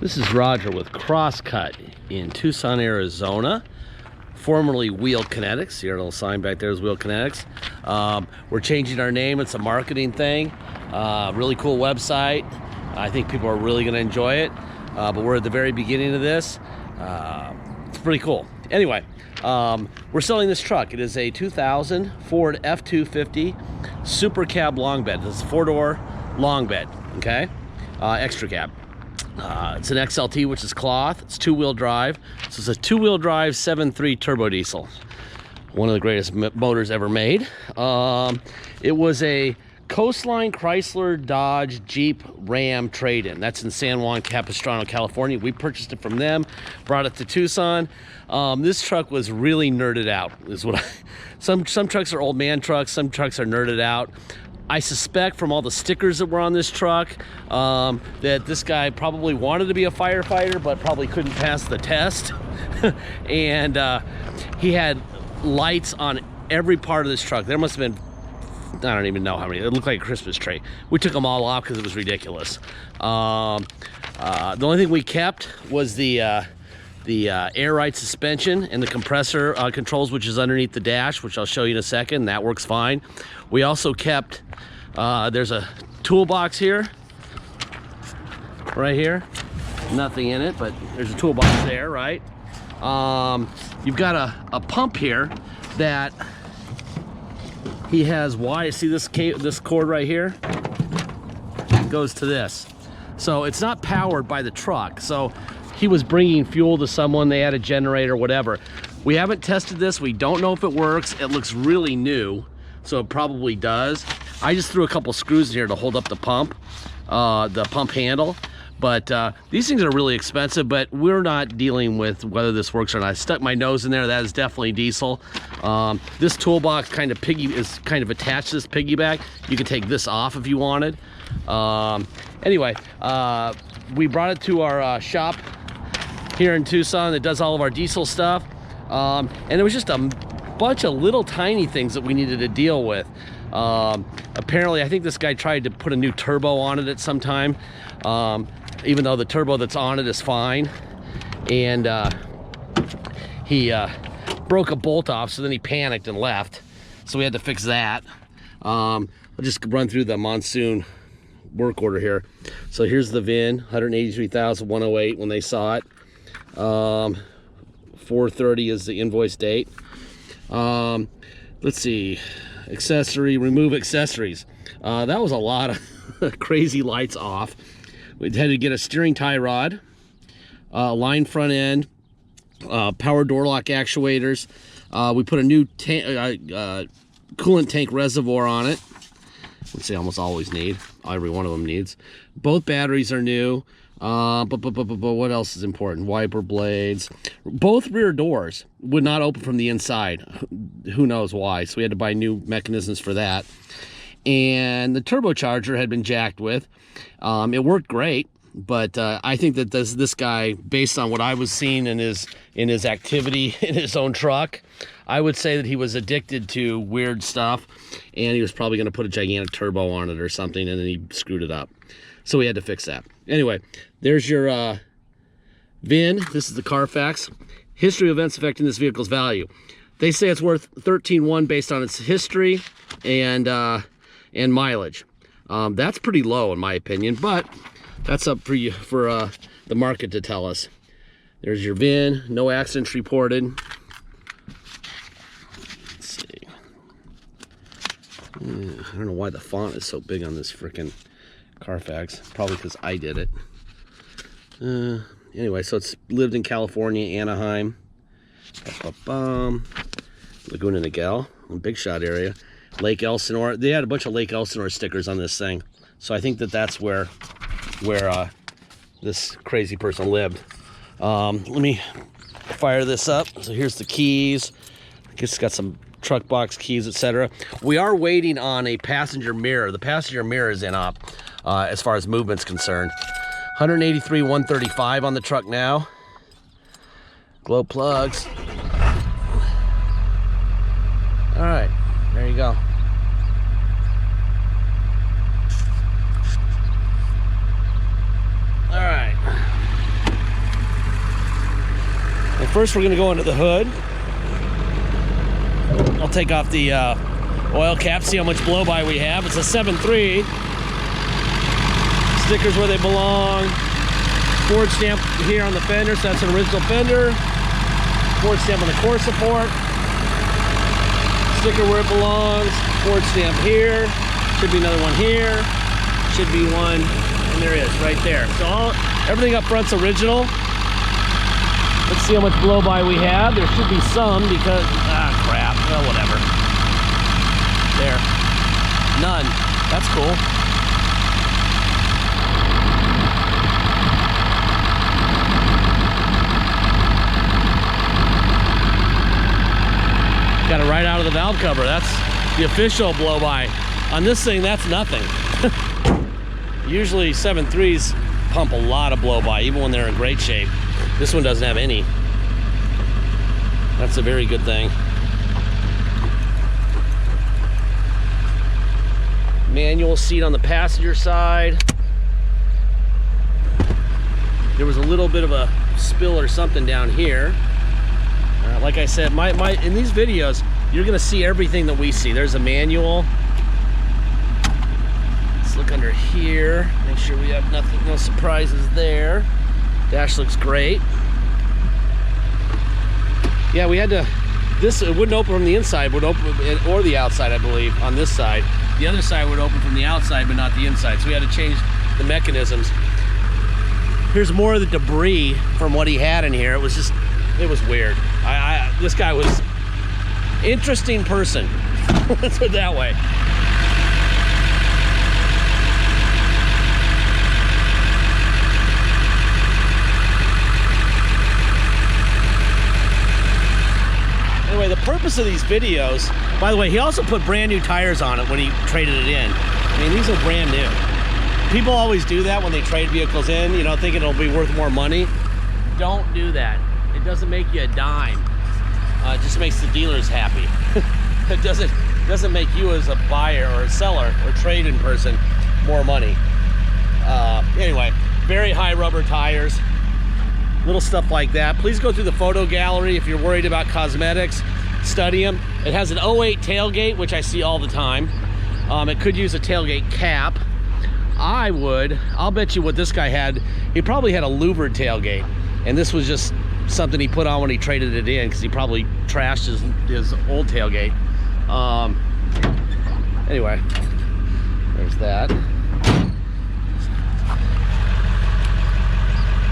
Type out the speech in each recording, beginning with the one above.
This is Roger with Crosscut in Tucson, Arizona, formerly Wheel Kinetics. See our little sign back there is Wheel Kinetics. We're changing our name. It's a marketing thing. Really cool website. I think people are really going to enjoy it. But we're at the very beginning of this. It's pretty cool. Anyway, we're selling this truck. It is a 2000 Ford F250 Super Cab long bed. It's a 4-door long bed, okay? Extra cab. It's an XLT, which is cloth. It's 2-wheel drive. So it's a 2-wheel drive 7.3 turbo diesel. One of the greatest motors ever made. It was a Coastline Chrysler Dodge Jeep Ram trade-in. That's in San Juan Capistrano, California. We purchased it from them, brought it to Tucson. This truck was really nerded out, is what some trucks are old man trucks, some trucks are nerded out. I suspect from all the stickers that were on this truck that this guy probably wanted to be a firefighter but probably couldn't pass the test. And he had lights on every part of this truck. There must have been, I don't even know how many. It looked like a Christmas tree. We took them all off because it was ridiculous. The only thing we kept was the air ride suspension and the compressor controls, which is underneath the dash, which I'll show you in a second. That works fine. We also kept, there's a toolbox here, right here. Nothing in it, but there's a toolbox there, right? You've got a pump here that he has wire. See this cord right here? It goes to this. So it's not powered by the truck. So he was bringing fuel to someone, they had a generator, whatever. We haven't tested this. We don't know if it works. It looks really new, so it probably does. I just threw a couple screws in here to hold up the pump handle. But these things are really expensive, but we're not dealing with whether this works or not. I stuck my nose in there. That is definitely diesel. This toolbox is kind of attached to this piggyback. You can take this off if you wanted. Anyway, we brought it to our shop here in Tucson that does all of our diesel stuff. And it was just a bunch of little tiny things that we needed to deal with. Apparently, I think this guy tried to put a new turbo on it at some time, even though the turbo that's on it is fine. And he broke a bolt off, so then he panicked and left. So we had to fix that. I'll just run through the monsoon work order here. So here's the VIN, 183,108 when they saw it. 4/30 is the invoice date. Let's see, remove accessories. That was a lot of crazy lights off. We had to get a steering tie rod, line front end, power door lock actuators. We put a new coolant tank reservoir on it, which they almost always need. Every one of them needs. Both batteries are new. But what else is important? Wiper blades. Both rear doors would not open from the inside. Who knows why? So we had to buy new mechanisms for that. And the turbocharger had been jacked with. It worked great, but I think that this guy, based on what I was seeing in his activity in his own truck, I would say that he was addicted to weird stuff, and he was probably going to put a gigantic turbo on it or something, and then he screwed it up. So we had to fix that. Anyway, there's your VIN. This is the Carfax. History of events affecting this vehicle's value. They say it's worth $13,100 based on its history and mileage. That's pretty low in my opinion, but that's up for you for the market to tell us. There's your VIN. No accidents reported. Let's see. I don't know why the font is so big on this frickin' Carfax. Probably because I did it. Anyway, so it's lived in California, Anaheim, Laguna Niguel, Big Shot area, Lake Elsinore. They had a bunch of Lake Elsinore stickers on this thing, so I think that that's where this crazy person lived. Let me fire this up. So here's the keys. I guess it's got some truck box keys, etc. We are waiting on a passenger mirror. The passenger mirror is in up. As far as movement's concerned. 183,135 on the truck now. Glow plugs. All right, there you go. All right. First, we're gonna go into the hood. I'll take off the oil cap, see how much blow-by we have. It's a 7.3. Stickers where they belong. Ford stamp here on the fender, so that's an original fender. Ford stamp on the core support. Sticker where it belongs. Ford stamp here. Should be another one here. Should be one, and there is, right there. So everything up front's original. Let's see how much blow-by we have. There should be some because, crap, well, whatever. There, none, that's cool. Got it right out of the valve cover. That's the official blow-by. On this thing, that's nothing. Usually 7.3s pump a lot of blow-by, even when they're in great shape. This one doesn't have any. That's a very good thing. Manual seat on the passenger side. There was a little bit of a spill or something down here. Like I said, in these videos, you're gonna see everything that we see. There's a manual. Let's look under here. Make sure we have nothing, no surprises there. Dash looks great. Yeah, we had to, it wouldn't open from the inside, would open, or the outside, I believe, on this side. The other side would open from the outside, but not the inside. So we had to change the mechanisms. Here's more of the debris from what he had in here. It was weird. This guy was interesting person. Let's put it that way. Anyway, the purpose of these videos, by the way, he also put brand new tires on it when he traded it in. I mean, these are brand new. People always do that when they trade vehicles in, you know, thinking it'll be worth more money. Don't do that. It doesn't make you a dime. It just makes the dealers happy. It doesn't make you as a buyer or a seller or trade-in person more money. Anyway, very high rubber tires. Little stuff like that. Please go through the photo gallery if you're worried about cosmetics. Study them. It has an 08 tailgate, which I see all the time. It could use a tailgate cap. I'll bet you what this guy had, he probably had a louvered tailgate. And this was just something he put on when he traded it in because he probably trashed his old tailgate. Anyway, there's that.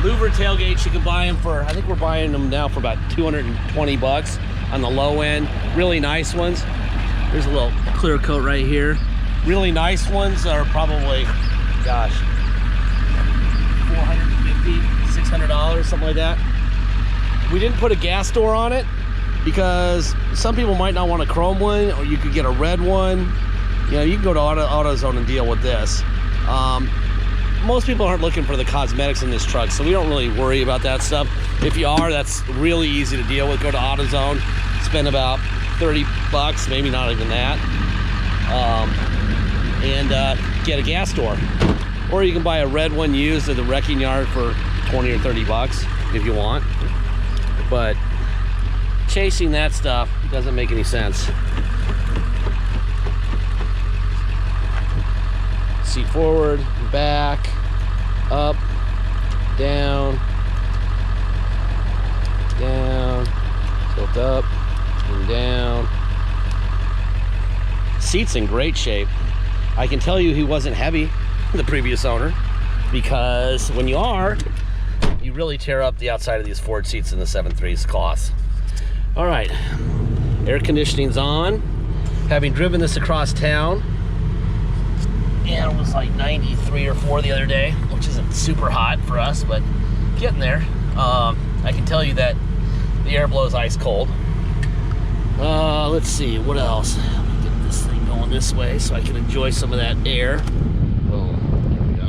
Louvered tailgates, you can buy them for, I think we're buying them now for about 220 bucks on the low end. Really nice ones. There's a little clear coat right here. Really nice ones are probably, gosh, $450, $600, something like that. We didn't put a gas door on it because some people might not want a chrome one, or you could get a red one. You know, you can go to AutoZone and deal with this. Most people aren't looking for the cosmetics in this truck, so we don't really worry about that stuff. If you are, that's really easy to deal with. Go to AutoZone, spend about 30 bucks, maybe not even that, and get a gas door. Or you can buy a red one used at the wrecking yard for 20 or 30 bucks if you want. But chasing that stuff doesn't make any sense. Seat forward, back, up, down, down, tilt up, and down. Seat's in great shape. I can tell you he wasn't heavy, the previous owner, because when you are, you really tear up the outside of these Ford seats in the 7.3's cloths. All right, air conditioning's on. Having driven this across town, and it was like 93 or 4 the other day, which isn't super hot for us, but getting there. I can tell you that the air blows ice cold. Let's see, what else? Let me get this thing going this way so I can enjoy some of that air. Boom, there we go.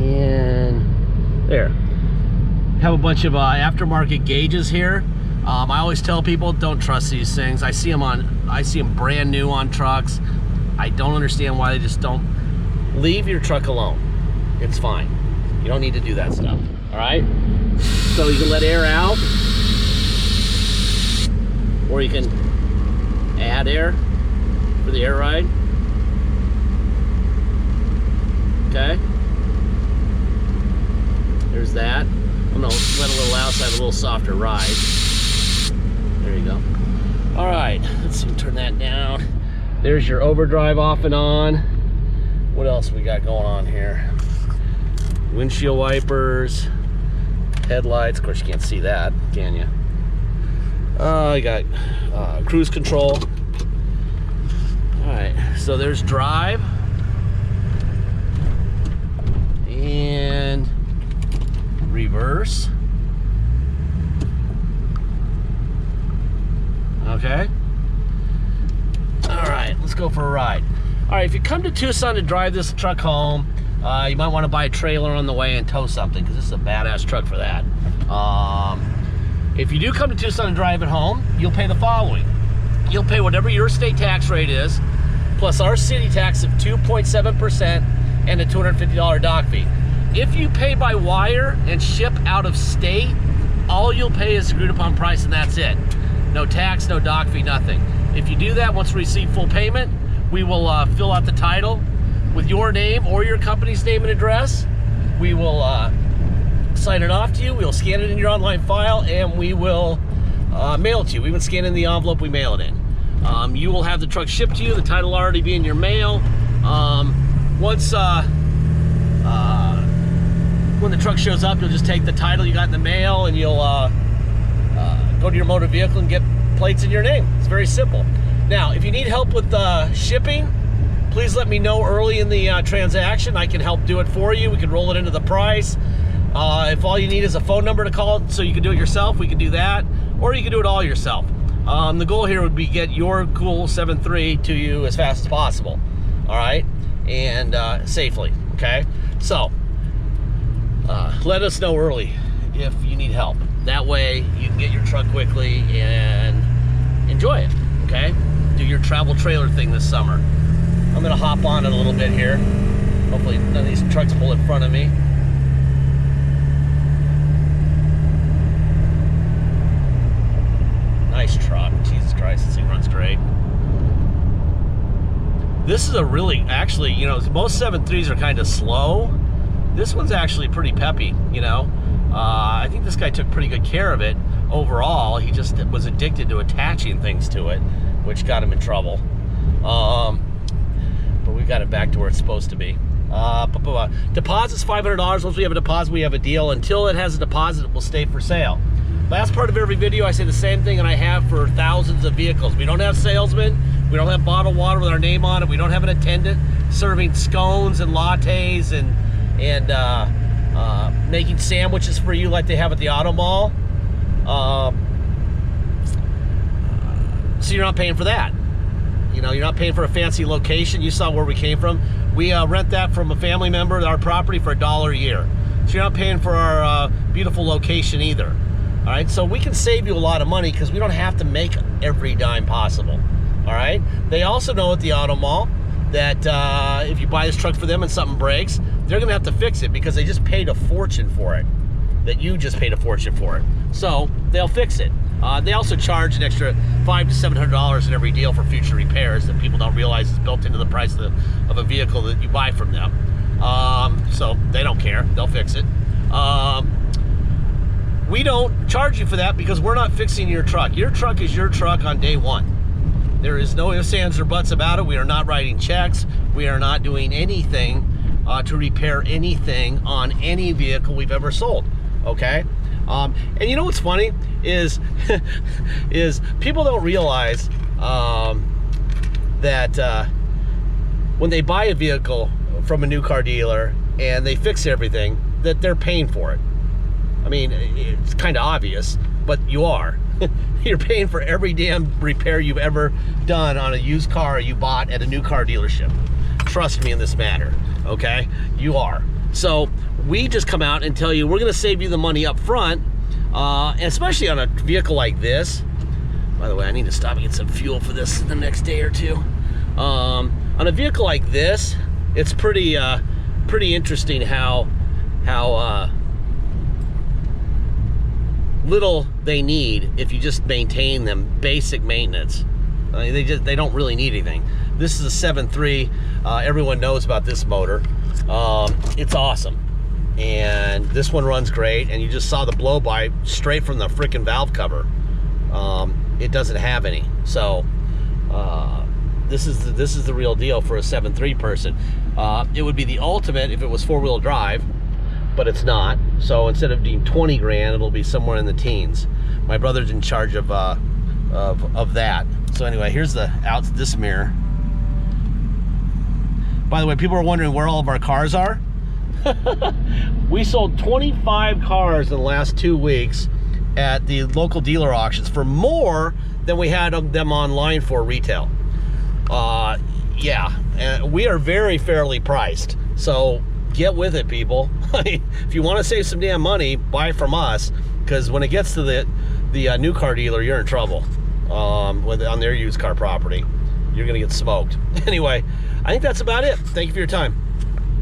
And there. Have a bunch of aftermarket gauges here. I always tell people, don't trust these things. I see them brand new on trucks. I don't understand why they just don't leave your truck alone. It's fine. You don't need to do that stuff, all right? So you can let air out, or you can add air for the air ride. Okay. There's that. I'm gonna let a little out so I have a little softer ride. There you go. All right, let's see, turn that down. There's your overdrive off and on. What else we got going on here? Windshield wipers, headlights. Of course, you can't see that, can you? I got cruise control. All right, so there's drive and reverse. Okay. All right, let's go for a ride. All right, if you come to Tucson to drive this truck home, you might want to buy a trailer on the way and tow something, because this is a badass truck for that. If you do come to Tucson and drive it home, you'll pay the following. You'll pay whatever your state tax rate is, plus our city tax of 2.7% and a $250 dock fee. If you pay by wire and ship out of state, all you'll pay is agreed upon price, and that's it. No tax, no dock fee, nothing. If you do that, once we receive full payment, we will fill out the title with your name or your company's name and address. We will sign it off to you. We'll scan it in your online file, and we will mail it to you. We would scan in the envelope, we mail it in. You will have the truck shipped to you. The title will already be in your mail. When the truck shows up, you'll just take the title you got in the mail, and you'll go to your motor vehicle and get plates in your name. It's very simple. Now, if you need help with shipping, please let me know early in the transaction. I can help do it for you. We can roll it into the price. If all you need is a phone number to call so you can do it yourself, we can do that, or you can do it all yourself. The goal here would be get your cool 7.3 to you as fast as possible, all right, and safely, okay? So let us know early if you need help. That way you can get your truck quickly and enjoy it, okay? Do your travel trailer thing this summer. I'm gonna hop on it a little bit here. Hopefully none of these trucks pull in front of me. Nice truck, Jesus Christ, this thing runs great. This is a really, actually, you know, most 7.3s are kind of slow. This one's actually pretty peppy, you know. I think this guy took pretty good care of it overall. He just was addicted to attaching things to it, which got him in trouble. But we got it back to where it's supposed to be. Deposit's $500. Once we have a deposit, we have a deal. Until it has a deposit, it will stay for sale. Last part of every video, I say the same thing, and I have for thousands of vehicles. We don't have salesmen. We don't have bottled water with our name on it. We don't have an attendant serving scones and lattes and making sandwiches for you like they have at the auto mall. So you're not paying for that. You know, you're not paying for a fancy location. You saw where we came from. We rent that from a family member, our property, for $1 a year. So you're not paying for our beautiful location either. All right, so we can save you a lot of money because we don't have to make every dime possible. All right, they also know at the auto mall that if you buy this truck for them and something breaks, they're gonna have to fix it because they just paid a fortune for it. That you just paid a fortune for it. So they'll fix it. They also charge an extra $500 to $700 in every deal for future repairs that people don't realize is built into the price of a vehicle that you buy from them. So they don't care, they'll fix it. We don't charge you for that because we're not fixing your truck. Your truck is your truck on day one. There is no ifs, ands, or buts about it. We are not writing checks. We are not doing anything to repair anything on any vehicle we've ever sold, okay? And you know what's funny is, is people don't realize that when they buy a vehicle from a new car dealer and they fix everything, that they're paying for it. I mean, it's kind of obvious, but you are. You're paying for every damn repair you've ever done on a used car you bought at a new car dealership. Trust me in this matter, okay? You are. So we just come out and tell you we're gonna save you the money up front, especially on a vehicle like this. By the way, I need to stop and get some fuel for this the next day or two. On a vehicle like this, it's pretty interesting how how little they need if you just maintain them, basic maintenance. I mean, they don't really need anything. This is a 7.3. Everyone knows about this motor. It's awesome, and this one runs great. And you just saw the blow by straight from the freaking valve cover. It doesn't have any, so this is the real deal for a 7.3 person. It would be the ultimate if it was 4-wheel drive, but it's not. So instead of being 20 grand, it'll be somewhere in the teens. My brother's in charge of that. So anyway, here's this mirror. By the way, people are wondering where all of our cars are. We sold 25 cars in the last 2 weeks at the local dealer auctions for more than we had them online for retail. Yeah, and we are very fairly priced. So get with it, people. If you want to save some damn money, buy from us, because when it gets to the new car dealer, you're in trouble. On their used car property, you're gonna get smoked. Anyway, I think that's about it. Thank you for your time.